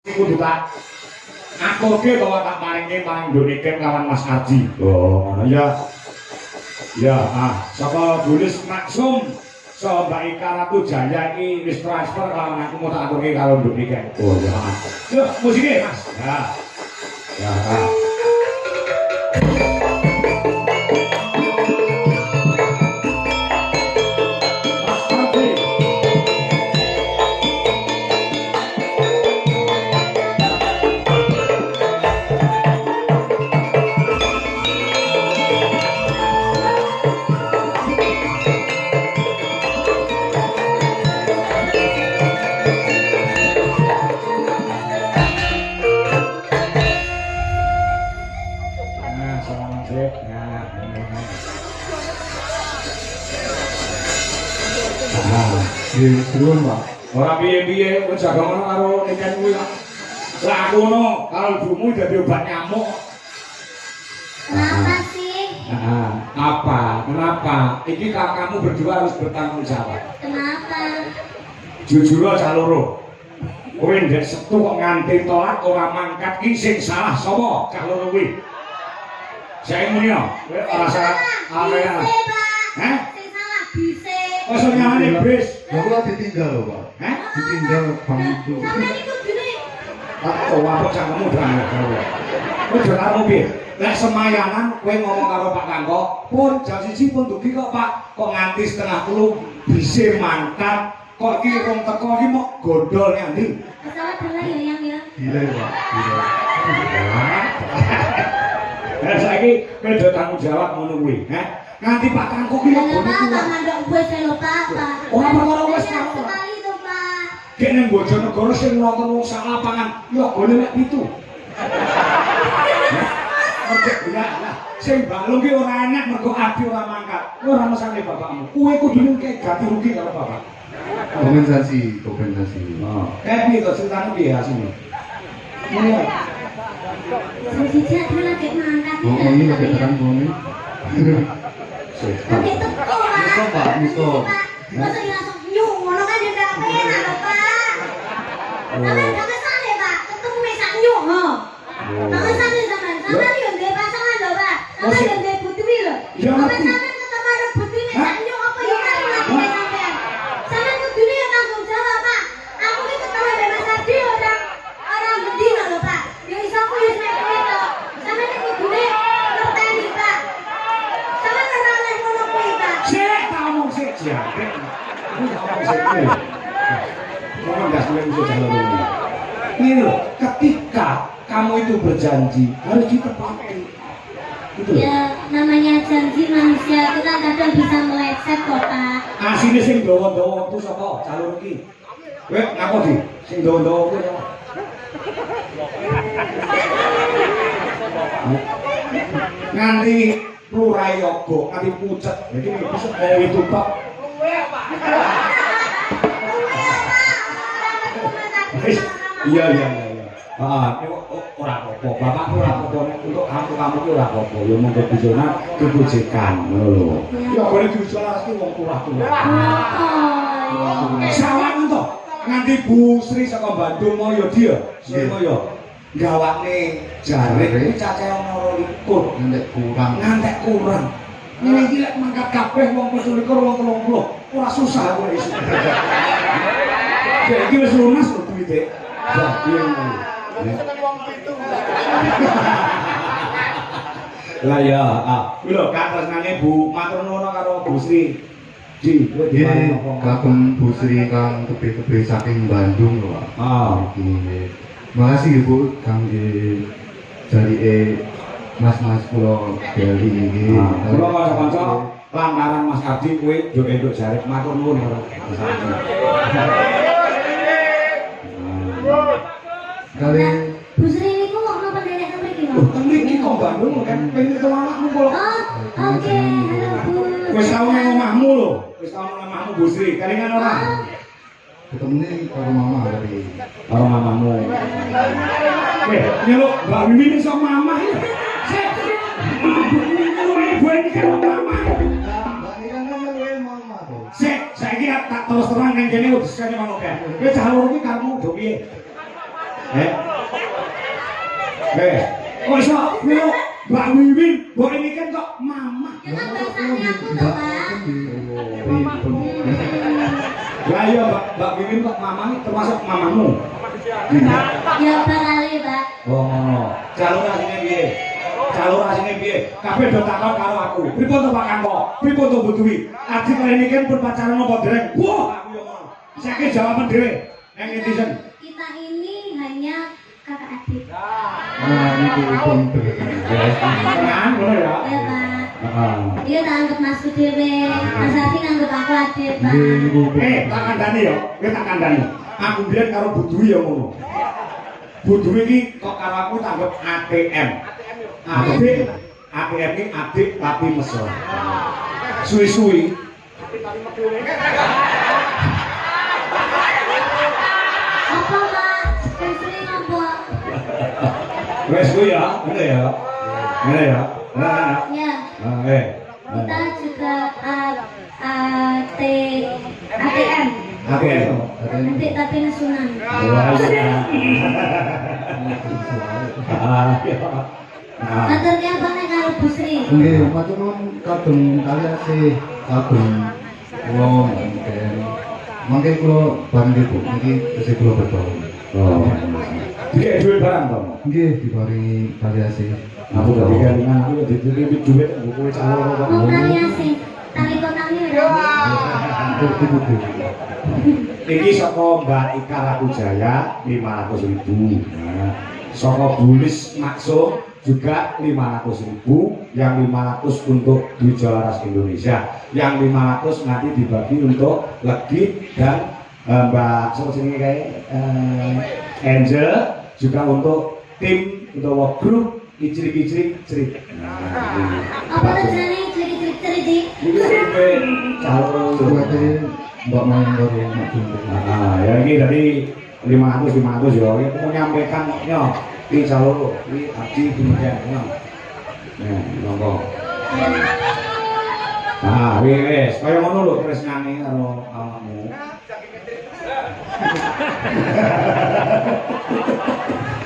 kudu tak akoge bahwa tak paringe Indonesia lawan Mas Arji. Oh, ngono ya. Ya, saka Bulis Maksum so Mbak Ika Ratu Jaya iki wis transfer lawan aku mau tak aturke karo Indonesia. Oh, ya. Yuk, musiknya Mas. Ya. Ya. Suwun, Pak. Ora piye-piye wis jaga ngono karo niken kuwi. Lah aku ngono karo ibumu dadi obat nyamuk. Kenapa sih? Apa? Kenapa? Iki kamu berdua harus bertanggung jawab. Kenapa? Jujur aja loro. Kowe ndek setu kok nganti tolak ora mangkat iki sing salah sapa? Cah loro kuwi. Saya muni yo, kowe ora salah area. Hah? Sing salah bise. Kok iso nyalane bis? Lah kula ditinggal lho, Pak. Hah? Ditinggal bang itu. Sampeyan iku dene. Tak apa cangkemmu drang karo. Kowe karo piye? Lek semayanan kowe ngomong karo Pak Kangko, pun jam 1 pun dugi kok Pak. Kok nganti setengah 10 bisa mangkat. Kok iki rong teko iki mok gondol nyandi. Masalah dulu ya yang ya. Gila, Pak. Gila. Lah saiki kowe do tanggung jawab ngono kuwi, ha? Nganti Pak Kangko ki Lah ngono Pak, kuwi. mandok wis lho Pak. Ora perkara wis Sekali to Pak. Kek nang Bojonegoro sing nonton wong sak lapangan, yo gone mek pitu. Ya, lah, sing balung ki ora enak mergo adi ora mangkat. Ora mesane bapakmu. Kowe kudu kek ganti rugi karo bapak. Kompensasi. Kayak piye to ceritane piye asine? Iya. Sejak dulu lagi mangkat. Oh, ini lagi tekan bumi. Nanti teko Pak. Miso, Pak, miso. Masa langsung nyung ngono kan dia enak lho Pak. Sampe mesane Pak, ketemu mesak nyung ho. Mesane sampean. Sampean yo ndek pasangan lho Pak. Sampean yo ndek putri lho. Ya ngerti. Sampean ketemu karo putri mesak nyung apa yo kan lagi sampean. Sampean kudune yo tanggung jawab Pak. Aku iki ketemu mbek Mas Adi orang bedino lho Pak. Yo iso aku yo nek kowe to. Sampean iki kudune ngerteni Pak. Sampean ora oleh ngono kuwi Pak. Sik, tak omong sik jare. Ngomong gas mulai musuh jalan ini. Ini loh, ketika kamu itu berjanji harus ditepati. Gitu loh. Ya, namanya janji manusia itu kan kadang bisa meleset kok Pak. Asine sing dawa-dawa itu sapa? Calon iki. Kowe ngapa di? Sing dawa-dawa kuwi sapa? Nganti plurai yoga, nganti pucet. Jadi bisa mau itu Pak. Iya. Ora apa-apa. Bapak ora apa-apa untuk kamu ki ora apa-apa. Ya monggo bijona kebujekan ngono lho. Ya boleh diusulake wong turah-turah. Sawangan to. Nganti Bu Sri saka Bandung Moyo dia, Surabaya. Gawakne jare iki cacahe ana 12. Ngantek kurang. Ini iki lek mangkat kabeh wong 12 wong 30. Ora susah kowe iso. Iki wis lunas lho duwite. Ya, piye ngono. Lah ya, kuwi lho katresnane Bu matur nuwun karo Bu Sri. Ji, kowe Nggih, kagem Bu Sri kang tebih-tebih saking Bandung lho, Pak. Nggih. Makasih Bu kangge jarike mas-mas kula dari iki. Kula kanca-kanca lantaran Mas Ardi kowe yo entuk jare matur nuwun karo Mas Ardi. Kali Bu Sri niku kok napa derek ke mriki lho? Teng mriki kok Bandung kan pengen ketemu anakmu kok. Oh, oke. Halo Bu. Wis tau nang omahmu lho. Wis tau nang omahmu Bu Sri. Kalingan ora? ketemune karo mama tadi. Karo mamamu. Nyeluk Mbak Wiwi iso mamah ya. Sik. Ibu iki karo mamah. Mbak Nira kan luwe mama to. Sik, saiki tak terus terang nang kene wis kene mangko. Kowe cah loro iki karepmu do piye? Oh iso, Mbak Wiwin, Mbak ini kan kok mama. Ya kan bahasanya aku tuh, Pak. Ya iya Mbak Wiwin kok mama ini termasuk mamamu. Ya kali, Pak. Oh, jalur asine piye? Jalur asine piye? Kabeh do takon karo aku. Pripun to Pak Kangko? Pripun to Bu Dwi? Adi kali niki pun pacaran apa dereng? Wah, aku yo ngono. Saiki jawaban dhewe. Nang netizen. Kita ini hanya kakak adik. Nah, ini pun Tenang, ngono ya. Ya, Pak. Heeh. Dia tak anggap masku dhewe. Mas Adi nganggep aku adik, Pak. Tak kandhani yo. Kowe tak kandhani. Aku biyen karo Bu Dwi yo ngono. Bu Dwi iki kok karo aku tak anggap ATM. Adik, ATM iki adik tapi mesra. Suwi-suwi. Apa, Pak? Sering apa? Wes kuwi ya, ngene ya. Ngene ya. Nah, Ya, kita juga ATM. ATM. Nanti tapi nesunan. Wah, iya. Ah, iya. Nah, Maturnya apa nih kalau Bu Sri? Nggih, matur nuwun kagem kalian sih kagem kula mangken. Mangke kula bangga Bu, niki tesih kula betul. oh. Dikek duit barang to. Nggih, diparingi kalian sih. Aku gak dikelingan, aku dititip duit nggo kowe calon kok. Mau kalian sih, tali kotaknya udah. Tipu-tipu. Iki saka Mbak Ika Rakujaya 500.000. Nah, saka Bulis Maksum juga 500.000, yang 500 untuk Dwi Jalaras Indonesia, yang 500 nanti dibagi untuk Legit dan Mbak sini kayak Angel, juga untuk tim untuk work group Icrik. Apa tujuannya cerit-cerit? Ini calon Suwete Mbak main karo Mak Jumbe. nah, ya ini dari 500 ya, ini mau nyampaikan ya, ini calon, ini abdi kemudian ya, monggo. Nah, wes, kaya ngono lho terus nyanyi karo awakmu.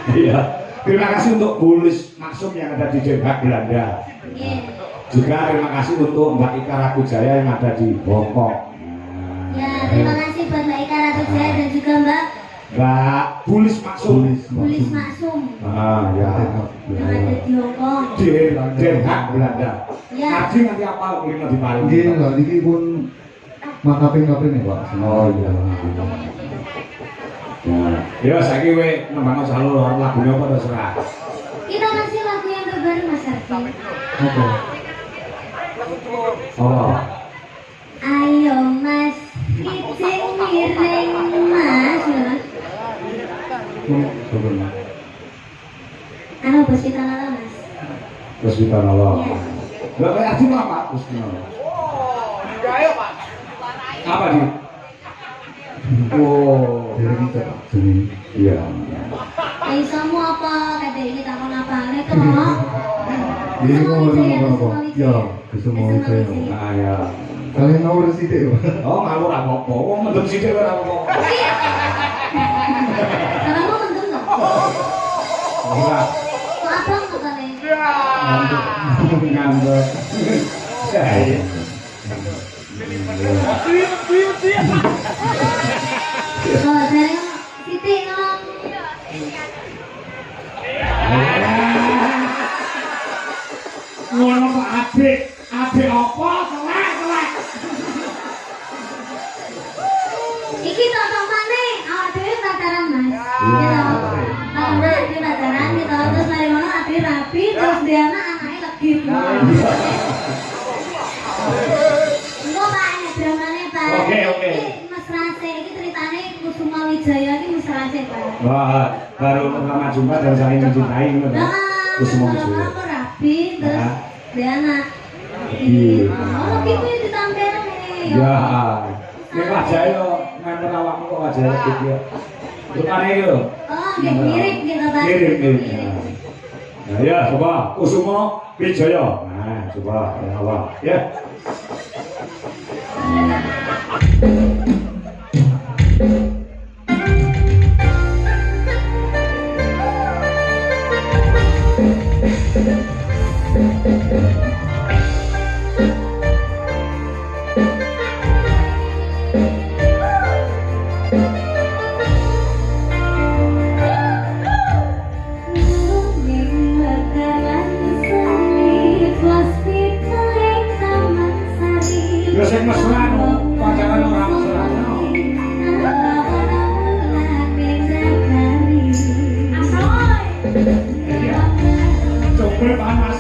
Iya, terima kasih untuk Bulis Maksum yang ada di Den Haag, Belanda. Juga terima kasih untuk Mbak Ika Rakujaya yang ada di Hongkong. Ya, terima kasih buat Mbak Ika Rakujaya dan juga Mbak Bulis Maksum. Bulis Maksum Ah, ya. yang ada di Hongkong. Di Den Haag, Belanda. Ya. Tadi nanti apa kulino di Palu? Nggih, lho niki pun makaping-kaping nih, Pak. Oh iya. Ya, saiki kowe nembang jalur lagune apa terserah. Kita kasih lagu yang terbaru Mas Ardi. Apa? Oh. Ayo Mas, kicing miring Mas. Sebenarnya. Anu bos kita nala Mas. Terus kita nolong. Iya. Lah kayak adi apa? Terus kita nolong. Apa di? Oh. Jadi kita sini. Iya. Isomu apa? Kata ini takon apa? Nek kok? Jadi ngomong apa? Ya, bisa mau saya. Nah, ya. Kalian ngawur sithik, Pak. Oh, ngawur apa-apa. Wong mendem sithik ora apa-apa. Kalau mau mendem dong. Ora. Kok abang kok kalian? Ngambek. Saya. Oh, dari Siti ngomong. Ngono kok adik apa? Kelek. Iki tonton mana? Awak dhewe pacaran Mas. Iya. Kalau udah di pacaran gitu, terus mari ngono ade rapi, terus dia anaknya lagi. Enggak Pak, ini dramanya Pak. Oke. Ini Mas Rase, ini ceritanya Kusuma Wijaya ini Mas Rase Pak. Wah, baru pertama jumpa dan saling mencintai ngono. Nah, Kusuma kalau Wijaya. aku rapi, terus Nah. dia anak. Iya. Oh, gitu ya ditampil nih. Ya. Nek wajah yo nganter awakmu kok wajah gitu ya. Rupane yo. Oh, mirip gitu Pak. Mirip. Nah, ya coba Kusuma Wijaya. Nah, coba ya awak ya. Yo sing mesra pacaran ora mesra. Iya. Coba panas.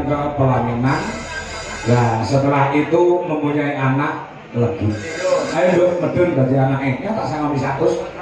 ke pelaminan. Nah setelah itu mempunyai anak lagi. Ayo dong medun dari anaknya tak sama 100.